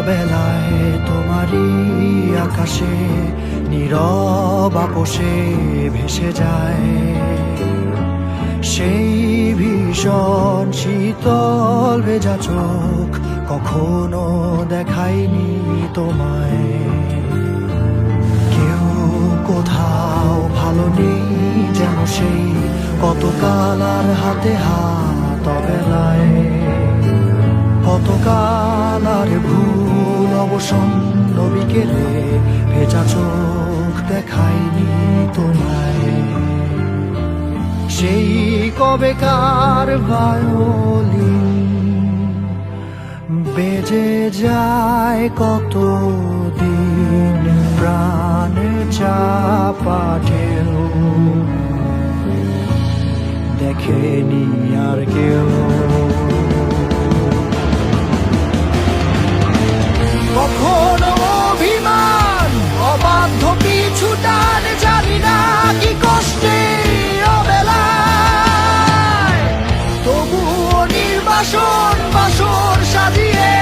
অবেলায় তোমারই আকাশে নীরব আপোষে ভেসে যায় সেই ভীষণ শীতল ভেজা চোখ, কখনো দেখায়নি তোমায়। কেউ কোথাও ভালো নেই যেন সেই কতকাল আর হাতে হাত অবেলায়, কতকাল আর ভুল অবসন্ন বিকেলে ভেজা চোখ দেখায়নি তোমায়। সেই কবেকার ভায়োলিন বেজে যায় কতদিন প্রাণ চাপা ঢেউ, দেখেনি আর কেউ। কখনো অভিমান অবাধ্য পিছু টান, জানি না কি কষ্টে অবেলায়, তবুও নির্বাসন বাসর সাজিয়ে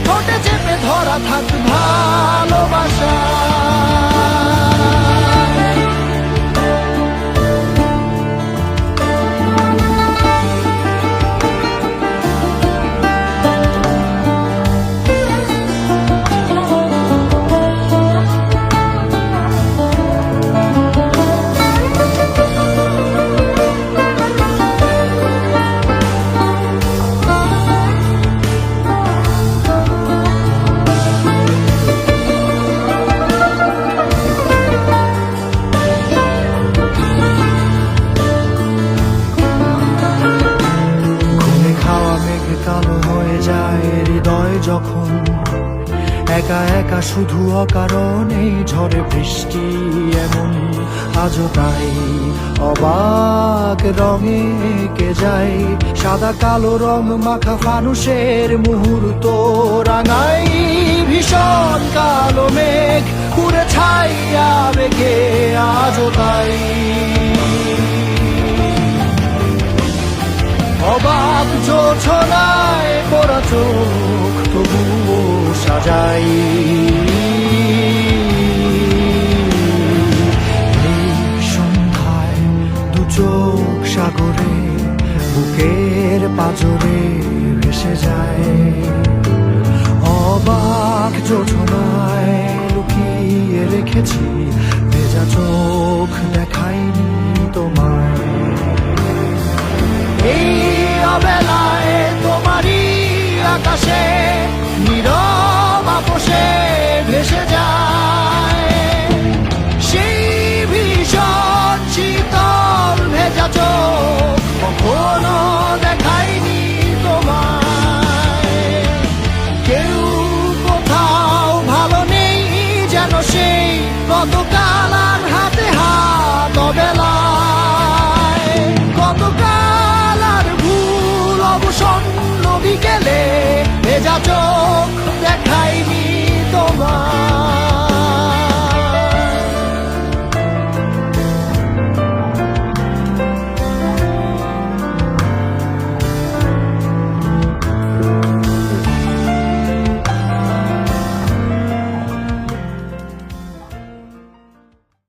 ঠোঁটে চেপে ধরা থাক ভালোবাসা। কালো হয়ে যায় হৃদয় যখন একা একা শুধু অকারণে ঝড়ে বৃষ্টি এমন, আজও তাই অবাক রঙে কে যায় সাদা কালো রং মাখা ফানুষের মুহূর্ত রাঙাই ভীষণ কালো মেঘ পুরে ছাইয়া রেখে আজও তাই অবাক জোছনায় পড়া চোখ তবুও সাজাই। এই সন্ধ্যায় দু চোখ সাগরে বুকের পাজরে ভেসে যায়, অবাক জোছনায় লুকিয়ে রেখেছি ভেজা চোখ দেখাইনি তোমায়। এই অবেলায় তোমারই আকাশে নীরব আপোষে ভেসে যায় সেই ভীষণ শীতল ভেজা চোখ, কখনো দেখায়নি তোমায়। কেউ কোথাও ভালো নেই যেন সেই কতকাল